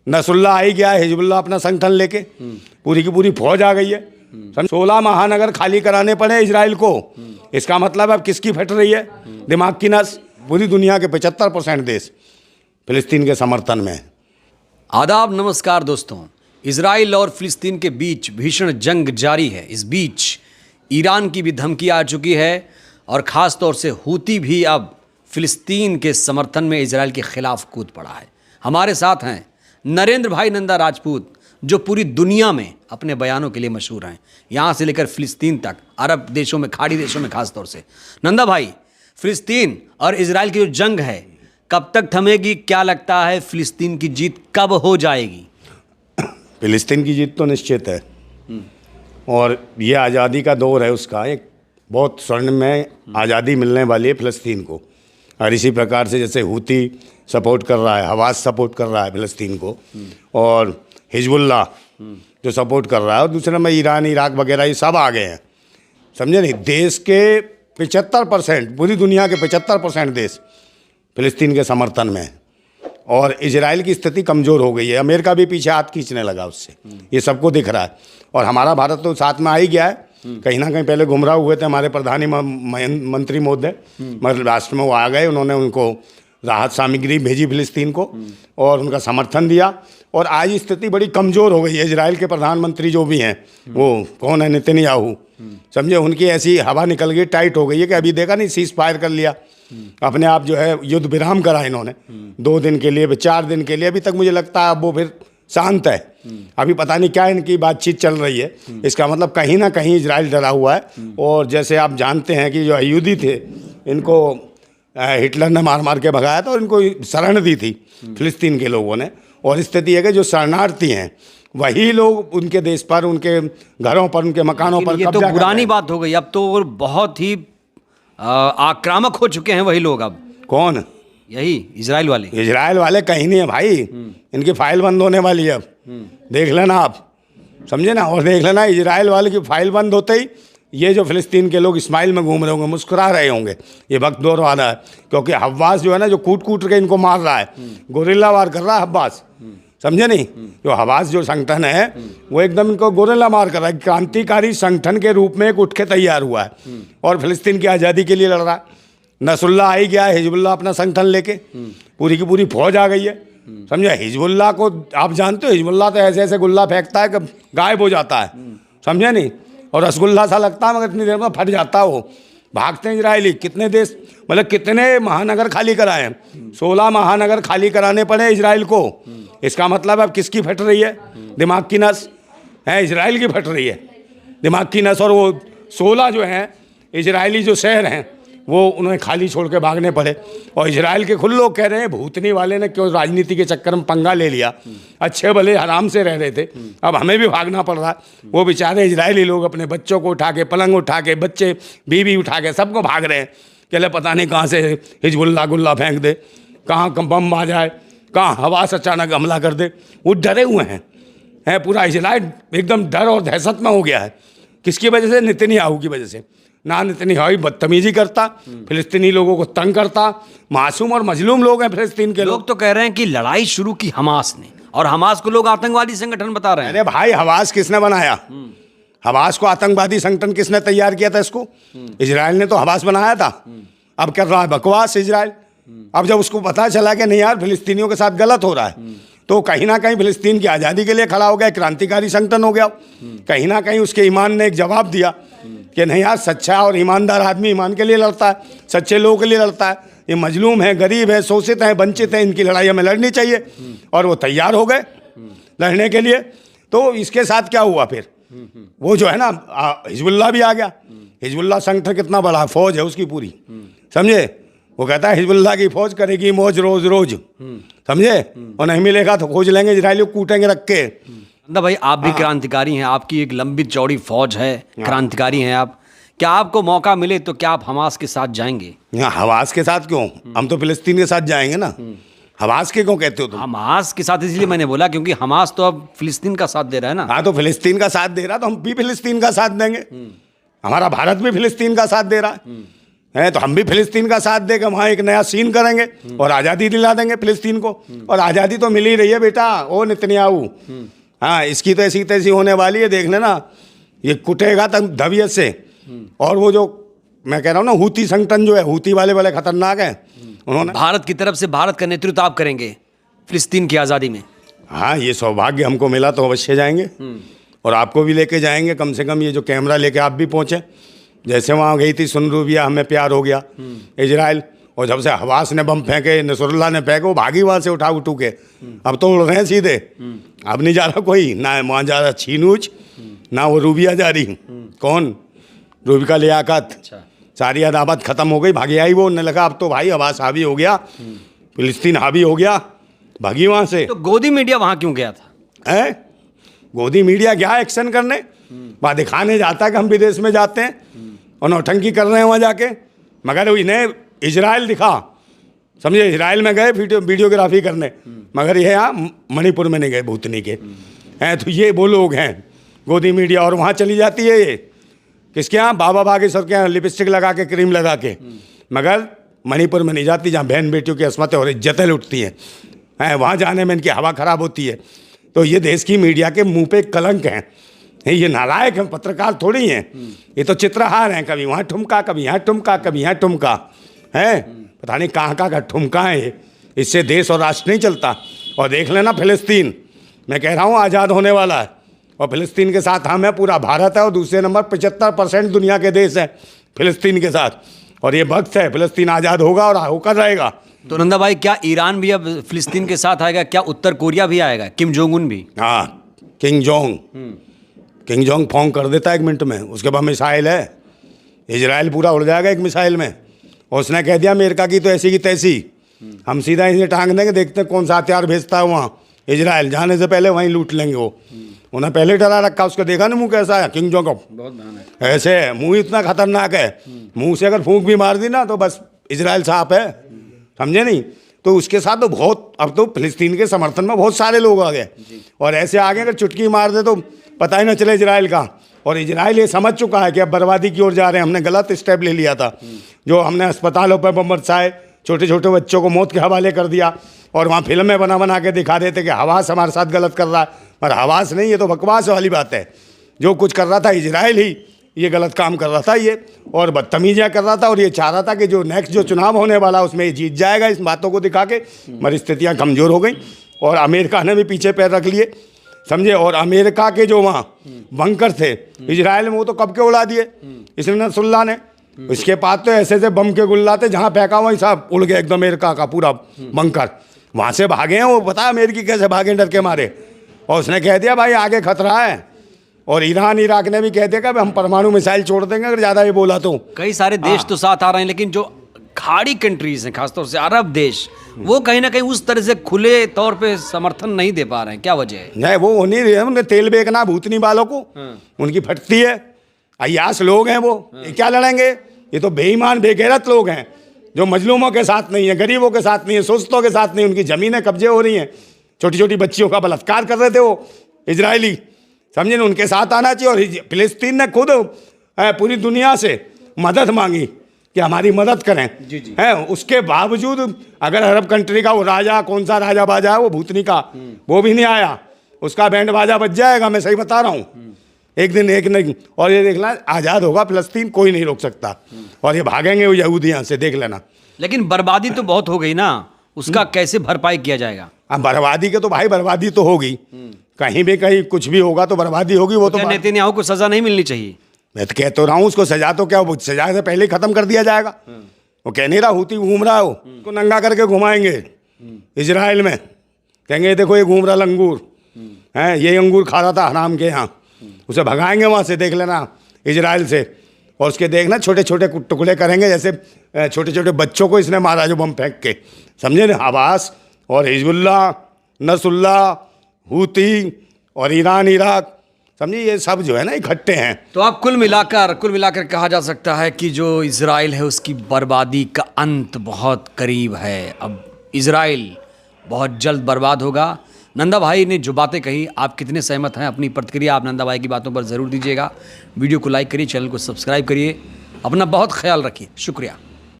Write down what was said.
Nasrallah आ ही गया है, Hezbollah अपना संगठन लेके, पूरी की पूरी फौज आ गई है। 16 महानगर खाली कराने पड़े इजराइल को। इसका मतलब अब किसकी फट रही है दिमाग की नस? पूरी दुनिया के 75% देश फिलिस्तीन के समर्थन में है। आदाब, नमस्कार दोस्तों। इजराइल और फिलिस्तीन के बीच भीषण जंग जारी है। इस बीच ईरान की भी धमकी आ चुकी है और ख़ास तौर से हूती भी अब फिलिस्तीन के समर्थन में इजराइल के खिलाफ कूद पड़ा है। हमारे साथ हैं नरेंद्र भाई नंदा राजपूत, जो पूरी दुनिया में अपने बयानों के लिए मशहूर हैं, यहाँ से लेकर फिलिस्तीन तक, अरब देशों में, खाड़ी देशों में खास तौर से। नंदा भाई, फिलिस्तीन और इजराइल की जो जंग है कब तक थमेगी? क्या लगता है फिलिस्तीन की जीत कब हो जाएगी? फिलिस्तीन की जीत तो निश्चित है और ये आज़ादी का दौर है उसका, एक बहुत स्वर्णमय आज़ादी मिलने वाली है फिलिस्तीन को। और इसी प्रकार से जैसे हूती सपोर्ट कर रहा है, हवास सपोर्ट कर रहा है फिलिस्तीन को, और हिजबुल्लाह जो सपोर्ट कर रहा है, और दूसरे नंबर ईरान, इराक वगैरह ये सब आ गए हैं, समझे नहीं? देश के 75%, पूरी दुनिया के 75% देश फिलिस्तीन के समर्थन में है और इजराइल की स्थिति कमज़ोर हो गई है। अमेरिका भी पीछे हाथ खींचने लगा उससे, ये सबको दिख रहा है। और हमारा भारत तो साथ में आ ही गया है। कहीं ना कहीं पहले गुमराह हुए थे हमारे प्रधानमंत्री महोदय, मगर राष्ट्र में वो आ गए, उन्होंने उनको राहत सामग्री भेजी फिलिस्तीन को और उनका समर्थन दिया। और आज स्थिति बड़ी कमज़ोर हो गई है। इजराइल के प्रधानमंत्री जो भी हैं, वो कौन है, नेतन्याहू, समझे, उनकी ऐसी हवा निकल गई, टाइट हो गई है कि अभी देखा नहीं, सीज फायर कर लिया, अपने आप जो है युद्ध विराम करा इन्होंने 2 दिन के लिए, 4 दिन के लिए। अभी तक मुझे लगता है अब वो फिर शांत है। अभी पता नहीं क्या इनकी बातचीत चल रही है। इसका मतलब कहीं ना कहीं इजराइल डरा हुआ है। और जैसे आप जानते हैं कि जो अयहूदी थे, इनको हिटलर ने मार मार के भगाया था और इनको शरण दी थी फिलिस्तीन के लोगों ने। और स्थिति है कि जो शरणार्थी हैं वही लोग उनके देश पर, उनके घरों पर, उनके मकानों पर ये तो पुरानी बात हो गई। अब तो बहुत ही आक्रामक हो चुके हैं वही लोग। अब कौन? यही इजराइल वाले। इजराइल वाले कहीं नहीं है भाई, इनकी फाइल बंद होने वाली है अब। देख लेना आप, समझे ना। और देख लेना इजराइल वाले की फाइल बंद होते ही ये जो फिलिस्तीन के लोग स्माइल में घूम रहे होंगे, मुस्कुरा रहे होंगे। ये वक्त दौर वाला है, क्योंकि हब्बास जो है ना, जो कूट कूट के इनको मार रहा है, गोरिल्ला वार कर रहा है हब्बास, समझे नहीं? जो हवास जो संगठन है वो एकदम इनको गोरिल्ला मार कर रहा है। क्रांतिकारी संगठन के रूप में एक उठ के तैयार हुआ है और फिलिस्तीन की आज़ादी के लिए लड़ रहा है। नसरुल्लाह आ ही गया है, हिजबुल्लाह अपना संगठन लेके, पूरी की पूरी फौज आ गई है, समझे। हिजबुल्लाह को आप जानते हो, हिजबुल्लाह तो ऐसे ऐसे गुल्ला फेंकता है कि गायब हो जाता है, समझे नहीं? और रसगुल्ला सा लगता है मगर इतनी देर में फट जाता है वो। भागते हैं इजरायली। कितने देश, मतलब कितने महानगर खाली कराए हैं? 16 महानगर खाली कराने पड़े इजराइल को। इसका मतलब अब किसकी फट रही है दिमाग की नस? है इजराइल की फट रही है दिमाग की नस। और वो 16 जो हैं इजरायली जो शहर हैं वो उन्हें खाली छोड़ के भागने पड़े। और इजराइल के खुद लोग कह रहे हैं भूतनी वाले ने क्यों राजनीति के चक्कर में पंगा ले लिया, अच्छे भले आराम से रह रहे थे, अब हमें भी भागना पड़ रहा है। वो बेचारे इजरायली लोग अपने बच्चों को उठा के, पलंग उठा के, बच्चे बीवी उठा के, सबको भाग रहे हैं कि ले पता नहीं कहाँ से हिजबुल्लाह गुल्ला फेंक दे, कहाँ बम आ जाए, कहाँ हवा से अचानक हमला कर दे। वो डरे हुए हैं पूरा इजराइल एकदम डर और दहशत में हो गया है। किसकी वजह से? नेतन्याहू की वजह से। ना नेतन्याहू बदतमीजी करता, फिलिस्तीनी लोगों को तंग करता, मासूम और मजलूम लोग हैं फिलिस्तीन के लोग तो कह रहे हैं कि लड़ाई शुरू की हमास ने, और हमास को लोग आतंकवादी संगठन बता रहे हैं। अरे भाई, हवास किसने बनाया? हवास को आतंकवादी संगठन किसने तैयार किया था? इसको इजराइल ने तो हवास बनाया था। अब कर रहा है बकवास इजराइल। अब जब उसको पता चला कि नहीं यार फिलिस्तीनियों के साथ गलत हो रहा है, तो कहीं ना कहीं फिलिस्तीन की आज़ादी के लिए खड़ा हो गया, क्रांतिकारी संगठन हो गया। कहीं ना कहीं उसके ईमान ने एक जवाब दिया कि नहीं यार, सच्चा और ईमानदार आदमी ईमान के लिए लड़ता है, सच्चे लोगों के लिए लड़ता है। ये मजलूम है, गरीब है, शोषित है, वंचित है, इनकी लड़ाई हमें लड़नी चाहिए। और वो तैयार हो गए लड़ने के लिए। तो इसके साथ क्या हुआ फिर? वो जो है ना, हिजबुल्लाह भी आ गया। हिजबुल्लाह संगठन कितना बड़ा फौज है उसकी पूरी, समझे। वो कहता है हिजबुल्लाह की फौज करेगी मौज रोज रोज, समझे। और नहीं मिलेगा तो खोज लेंगे, इजरायली कूटेंगे रख के। नंदा भाई, आप भी क्रांतिकारी हैं, आपकी एक लंबी चौड़ी फौज है, क्रांतिकारी हैं आप। क्या आपको मौका मिले तो क्या आप हमास के साथ जाएंगे? हवास के साथ क्यों? हम तो फिलिस्तीन के साथ जाएंगे ना। हमास के क्यों कहते हो तुम? हमास के साथ इसलिए मैंने बोला क्योंकि हमास तो अब फिलिस्तीन का साथ दे रहा है ना। हाँ, तो फिलिस्तीन का साथ दे रहा तो हम भी फिलिस्तीन का साथ देंगे। हमारा भारत भी फिलिस्तीन का साथ दे रहा हैं, तो हम भी फिलिस्तीन का साथ देकर वहाँ एक नया सीन करेंगे और आज़ादी दिला देंगे फिलिस्तीन को। और आज़ादी तो मिल ही रही है बेटा, ओ नेतन्याहू। हाँ, इसकी तो ऐसी तैसी होने वाली है, देख लेना, ये कुटेगा तब धवियत से। और वो जो मैं कह रहा हूँ ना, हूती संगठन जो है, हूती वाले बड़े खतरनाक हैं, उन्होंने भारत की तरफ से भारत का नेतृत्व आप करेंगे फिलिस्तीन की आज़ादी में? हाँ, ये सौभाग्य हमको मिला तो अवश्य जाएंगे और आपको भी लेके जाएंगे। कम से कम ये जो कैमरा लेके आप भी पहुँचे, जैसे वहाँ गई थी सुनरूबिया, हमें प्यार हो गया इजराइल, और जब से हवास ने बम फेंके, नसरुल्लाह ने फेंके, वो भागी वहाँ से उठा उठू के। अब तो उड़ रहे हैं सीधे, अब नहीं जा रहा कोई, ना वहाँ जा रहा छीनूच, ना वो रूबिया जा रही। कौन? रूबिका लियाकत। सारी अदावत खत्म हो गई, भागी आई वो। उन्हें लगा अब तो भाई हवास हावी हो गया, फिलिस्तीन हावी हो गया, भागी वहाँ से। तो गोदी मीडिया वहाँ क्यों गया था? है, गोदी मीडिया गया एक्शन करने, वहाँ दिखाने जाता है कि हम विदेश में जाते हैं और नौटंकी कर रहे हैं वहाँ जाके। मगर इन्हें इजराइल दिखा, समझे, इजराइल में गए वीडियोग्राफी करने, मगर ये यहाँ मणिपुर में नहीं गए भूतनी के हैं। तो ये वो लोग हैं गोदी मीडिया। और वहाँ चली जाती है ये किसके यहाँ? बाबा बागेश्वर के यहाँ, लिपस्टिक लगा के, क्रीम लगा के। मगर मणिपुर में नहीं जाती, जहाँ बहन बेटियों की असमतें और इज्जतें लुटती हैं, वहाँ जाने में इनकी हवा खराब होती है। तो ये देश की मीडिया के मुंह पे कलंक हैं, ये नालायक हैं, पत्रकार थोड़ी हैं, ये तो चित्रहार हैं। कभी वहाँ ठुमका, कभी यहाँ ठुमका, कभी यहाँ ठुमका, है पता नहीं कहाँ का ठुमका है ये। इससे देश और राष्ट्र नहीं चलता। और देख लेना फिलिस्तीन, मैं कह रहा हूँ आज़ाद होने वाला है, और फिलिस्तीन के साथ हम है, पूरा भारत है, और दूसरे नंबर 75% दुनिया के देश हैं फिलिस्तीन के साथ। और ये वक्त है, फिलिस्तीन आज़ाद होगा और होकर रहेगा। तो नंदा भाई, क्या ईरान भी अब फिलिस्तीन के साथ आएगा? क्या उत्तर कोरिया भी आएगा? किम जोंग उन भी? हाँ, किंग जोंग फोन कर देता है 1 मिनट में, उसके बाद मिसाइल है, इजराइल पूरा उड़ जाएगा एक मिसाइल में। और उसने कह दिया अमेरिका की तो ऐसी की तैसी, हम सीधा इसे टांग देंगे, देखते हैं कौन सा हथियार भेजता है वहाँ इजराइल, जाने से पहले वहीं लूट लेंगे वो। उन्हें पहले डरा रखा, उसको देखा ना मुंह कैसा है किंग जोंग का, बहुत ऐसे है मुंह, इतना खतरनाक है, मुंह से अगर फूंक भी मार दी ना तो बस इजराइल साफ है, समझे नहीं। तो उसके साथ तो बहुत, अब तो फिलिस्तीन के समर्थन में बहुत सारे लोग आ गए, और ऐसे आगे अगर चुटकी मार दे तो पता ही ना चले इजराइल का। और इजराइल ये समझ चुका है कि अब बर्बादी की ओर जा रहे हैं, हमने गलत स्टेप ले लिया था, जो हमने अस्पतालों पर बम बरसाए, छोटे छोटे बच्चों को मौत के हवाले कर दिया, और वहाँ फिल्में बना के दिखा देते कि हवास हमारे साथ गलत कर रहा है, पर हवास नहीं, ये तो बकवास वाली बात है। जो कुछ कर रहा था इजराइल ही ये गलत काम कर रहा था ये, और बदतमीजियाँ कर रहा था, और ये चाह रहा था कि जो नेक्स्ट जो चुनाव होने वाला उसमें ये जीत जाएगा, इस बातों को दिखा के। हमारी स्थितियाँ कमज़ोर हो गई, और अमेरिका ने भी पीछे पैर रख लिए, समझे। और अमेरिका के जो वहाँ बंकर थे इजराइल में, वो तो कब के उड़ा दिए इसने नसरुल्लाह ने। इसके पास तो ऐसे ऐसे बम के गुल्ला थे, जहाँ फेंका वहीं साहब उड़ गया एकदम अमेरिका का पूरा बंकर। वहाँ से भागे हैं वो, पता है अमेरिकी कैसे भागे डर के मारे। और उसने कह दिया भाई आगे खतरा है, और ईरान इराक ने भी कह दिया कि हम परमाणु मिसाइल छोड़ देंगे अगर ज़्यादा ये बोला तो। कई सारे देश तो साथ आ रहे हैं, लेकिन जो खाड़ी कंट्रीज हैं, खासतौर से अरब देश, वो कहीं ना कहीं उस तरह से खुले तौर पे समर्थन नहीं दे पा रहे हैं। क्या वजह है? नहीं, वो नहीं रहे, उन्हें तेल बेचना भूतनी वालों को, उनकी फटती है। अय्यास लोग हैं वो, ये क्या लड़ेंगे? ये तो बेईमान बेगैरत लोग हैं, जो मजलूमों के साथ नहीं है, गरीबों के साथ नहीं है, सुस्तों के साथ नहीं। उनकी ज़मीनें कब्जे हो रही हैं, छोटी छोटी बच्चियों का बलात्कार कर रहे थे वो इजरायली, समझे ना। उनके साथ आना चाहिए। और फिलिस्तीन ने खुद पूरी दुनिया से मदद मांगी कि हमारी मदद करें, है। उसके बावजूद अगर अरब कंट्री का वो राजा, कौन सा राजा बाजा है वो भूतनी का, वो भी नहीं आया, उसका बैंड बाजा बज जाएगा, मैं सही बता रहा हूँ, एक दिन एक नहीं। और ये देखना आज़ाद होगा फिलिस्तीन, कोई नहीं रोक सकता, और ये भागेंगे वो यहूदी यहाँ से, देख लेना। लेकिन बर्बादी तो बहुत हो गई ना, उसका कैसे भरपाई किया जाएगा? अब बर्बादी के तो भाई बर्बादी तो होगी, कहीं भी कहीं कुछ भी होगा तो बर्बादी होगी। वो तो नेतन्याहू को सजा नहीं मिलनी चाहिए? मैं तो कह तो रहा हूँ, उसको सजा तो क्या, वो सजा से पहले ही खत्म कर दिया जाएगा। वो कह नहीं रहा हूती घूम रहा हो, उसको नंगा करके घुमाएंगे इजराइल में, कहेंगे देखो ये घूम रहा लंगूर है, ये अंगूर खा रहा था हराम के यहाँ, उसे भगाएंगे वहाँ से, देख लेना इजराइल से। और उसके देखना छोटे छोटे टुकड़े करेंगे, जैसे छोटे छोटे बच्चों को इसने मारा जो बम फेंक के, समझे ना। हवास और हिजबुल्ला, नसरुल्लाह, हूती और ईरान इराक, समझिए ये सब जो है ना इकट्ठे हैं। तो अब कुल मिलाकर कहा जा सकता है कि जो इजराइल है उसकी बर्बादी का अंत बहुत करीब है। अब इजराइल बहुत जल्द बर्बाद होगा। नंदा भाई ने जो बातें कही, आप कितने सहमत हैं? अपनी प्रतिक्रिया आप नंदा भाई की बातों पर ज़रूर दीजिएगा। वीडियो को लाइक करिए, चैनल को सब्सक्राइब करिए, अपना बहुत ख्याल रखिए। शुक्रिया।